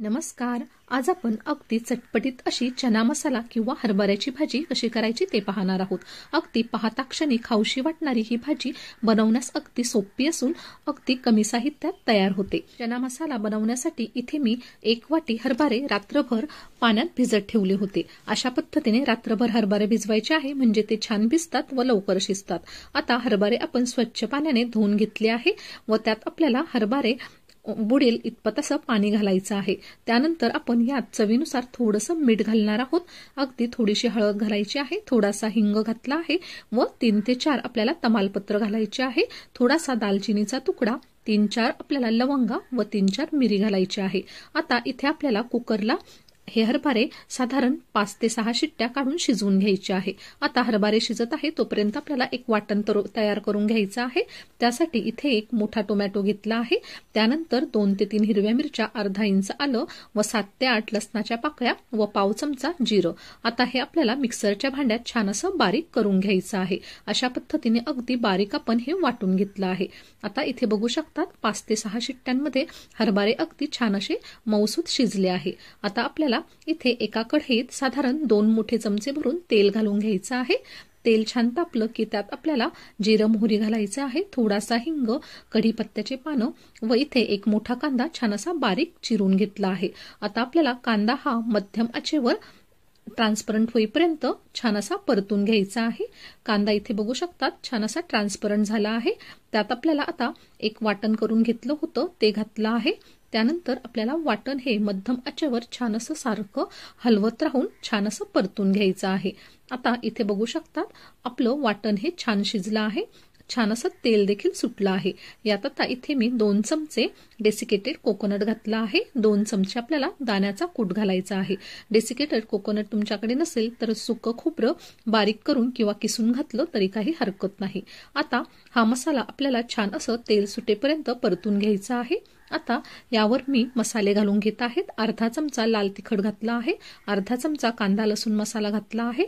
नमस्कार. आज आपण अगदी चटपटीत अशी चना मसाला किंवा हरभऱ्याची भाजी कशी करायची ते पाहणार आहोत. अगदी पाहता क्षणी खाऊशी वाटणारी ही भाजी बनवण्यास अगदी सोपी असून अगदी कमी साहित्यात तयार होते. चना मसाला बनवण्यासाठी इथे मी 1 वाटी हरभरे रात्रभर पाण्यात भिजत ठेवले होते. अशा पद्धतीने रात्रभर हरभरे भिजवायचे आहे, म्हणजे ते छान भिजतात व लवकर शिजतात. आता हरभरे आपण स्वच्छ पाण्याने धुवून घेतले आहे व त्यात आपल्याला हरभरे बुडेल इतपत असं पाणी घालायचं आहे. त्यानंतर आपण यात चवीनुसार थोडंसं मीठ घालणार आहोत. अगदी थोडीशी हळद घालायची आहे, थोडासा हिंग घातला आहे व 3 ते 4 आपल्याला तमालपत्र घालायचे आहे. थोडासा दालचिनीचा तुकडा, 3-4 आपल्याला लवंगा व 3-4 मिरी घालायची आहे. आता इथे आपल्याला कुकरला हे हरभरे साधारण 5 ते 6 शिट्ट्या काढून शिजवून घ्यायचे आहे. आता हरभरे शिजत आहे तोपर्यंत आपल्याला एक वाटण तयार करून घ्यायचं आहे. त्यासाठी इथे 1 मोठा टोमॅटो घेतला आहे. त्यानंतर 2 ते 3 हिरव्या मिरच्या, अर्धा इंच आलं व 7 ते 8 लसणाच्या पाकळ्या व पाव चमचा जिरं. आता हे आपल्याला मिक्सरच्या भांड्यात छान असं बारीक करून घ्यायचं आहे. अशा पद्धतीने अगदी बारीक आपण हे वाटून घेतलं आहे. आता इथे बघू शकतात 5 ते 6 शिट्ट्यांमध्ये हरभरे अगदी छान असे मऊसूत शिजले आहे. आता आपल्याला इथे एका कढईत साधारण 2 मोठे चमचे भरून तेल घालून घ्यायचं आहे. तेल छान तापलं की त्यात आपल्याला जिरं मोहरी घालायचं आहे, थोडासा हिंग, कढीपत्त्याचे पानं व इथे 1 मोठा कांदा छान असा बारीक चिरून घेतला आहे. आता आपल्याला कांदा हा मध्यम आचेवर ट्रान्सपरंट होईपर्यंत छान असा परतून घ्यायचा आहे. कांदा इथे बघू शकतात छान असा ट्रान्सपरंट झाला आहे. त्यात आपल्याला आता एक वाटण करून घेतलं होतं ते घातलं आहे. त्यानंतर आपल्याला वाटण हे मध्यम आचेवर छान असं सारखं हलवत राहून छान असं परतून घ्यायचं आहे. आता इथे बघू शकतात आपलं वाटण हे छान शिजलं आहे. छान असं तेल देखील सुटलं आहे. यात आता इथे मी 2 चमचे डेसिकेटेड कोकोनट घातला आहे. 2 चमचे आपल्याला दाण्याचा कूट घालायचा आहे. डेसिकेटेड कोकोनट तुमच्याकडे नसेल तर सुकं खोबरं बारीक करून किंवा किसून घातलं तरी काही हरकत नाही. आता हा मसाला आपल्याला छान असं तेल सुटेपर्यंत परतून घ्यायचा आहे. आता यावर मी मसाले घालून घेत आहेत. अर्धा चमचा लाल तिखट घातला आहे, अर्धा चमचा कांदा लसूण मसाला घातला आहे,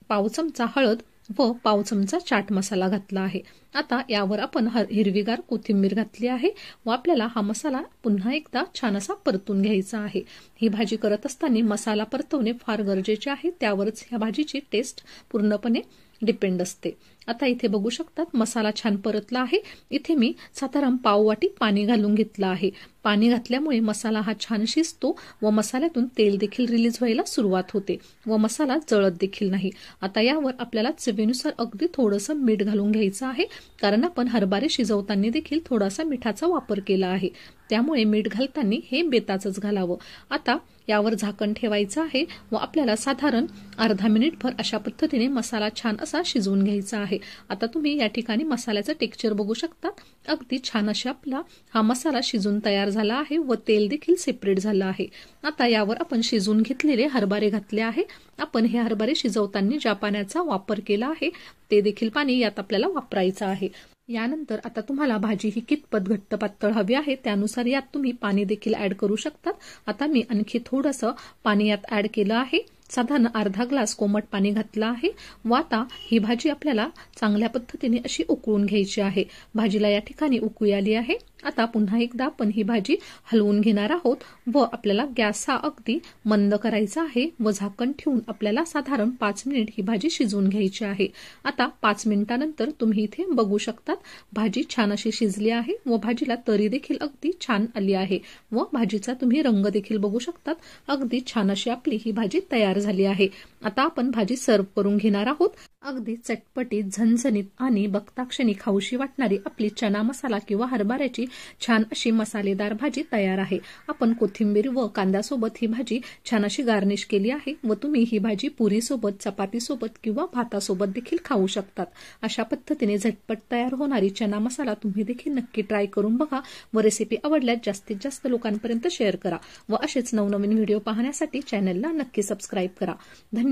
पाव चमचा हळद व पाव चमचा चाट मसाला घातला आहे. आता यावर आपण हिरवीगार कोथिंबीर घातली आहे व आपल्याला हा मसाला पुन्हा एकदा छान असा परतून घ्यायचा आहे. ही भाजी करत असताना मसाला परतवणे फार गरजेचे आहे, त्यावरच ह्या भाजीची टेस्ट पूर्णपणे डिपेंड असते. आता इथे बघू शकतात मसाला छान परतला आहे. इथे मी साधारण पाव वाटी पाणी घालून घेतलं आहे. पाणी घातल्यामुळे मसाला हा छान शिजतो व मसाल्यातून तेल देखील रिलीज व्हायला सुरुवात होते व मसाला जळत देखील नाही. आता यावर आपल्याला चवीनुसार अगदी थोडंसं मीठ घालून घ्यायचं आहे, कारण आपण हरभरे शिजवताना देखील थोडासा मिठाचा वापर केला आहे, त्यामुळे मीठ घालताना हे बेताचंच घालावं. आता यावर झाकण ठेवायचं आहे व आपल्याला साधारण अर्धा मिनिटभर अशा पद्धतीने मसाला छान असा शिजवून घ्यायचा आहे. आता तुम्ही या ठिकाणी मसाल्याचं टेक्स्चर बघू शकता. अगदी छान अशा आपला हा मसाला शिजून तयार झाला आहे व तेल देखील सेपरेट झालं आहे. आता यावर आपण शिजवून घेतलेले हरभरे घातले आहे. आपण हे हरभरे शिजवताना ज्या पाण्याचा वापर केला आहे ते देखील पाणी यात आपल्याला वापरायचं आहे. यानंतर आता तुम्हाला भाजी ही कितपत घट्ट पातळ हवी आहे त्यानुसार यात तुम्ही पाणी देखील ऍड करू शकतात. आता मी आणखी थोडंसं पाणी यात ऍड केलं आहे. साधारण अर्धा ग्लास कोमट पाणी घातलं आहे व आता ही भाजी आपल्याला चांगल्या पद्धतीने अशी उकळून घ्यायची आहे. भाजीला या ठिकाणी उकळी आली आहे. आता पुन्हा एकदा आपण ही भाजी हलवून घेणार आहोत व आपल्याला गॅस हा अगदी मंद करायचा आहे व झाकण ठेवून आपल्याला साधारण 5 मिनिट ही भाजी शिजवून घ्यायची आहे. आता 5 मिनिटानंतर तुम्ही इथे बघू शकतात भाजी छान अशी शिजली आहे व भाजीला तरी देखील अगदी छान आली आहे व भाजीचा तुम्ही रंग देखील बघू शकतात. अगदी छान अशी आपली ही भाजी तयार झाली आहे. आता आपण भाजी सर्व्ह करून घेणार आहोत. अगदी चटपटीत, झणझणीत आणि बघता क्षणी खाऊशी वाटणारी आपली चना मसाला किंवा हरभऱ्याची छान अशी मसालेदार भाजी तयार आहे. आपण कोथिंबीर व कांद्यासोबत ही भाजी छान अशी गार्निश केली आहे व तुम्ही ही भाजी पुरीसोबत, चपातीसोबत किंवा भातासोबत देखील खाऊ शकतात. अशा पद्धतीने झटपट तयार होणारी चना मसाला तुम्ही देखील नक्की ट्राय करून बघा व रेसिपी आवडल्यास जास्तीत जास्त लोकांपर्यंत शेअर करा व असेच नवनवीन व्हिडिओ पाहण्यासाठी चॅनलला नक्की सबस्क्राईब करा. धन्यवाद.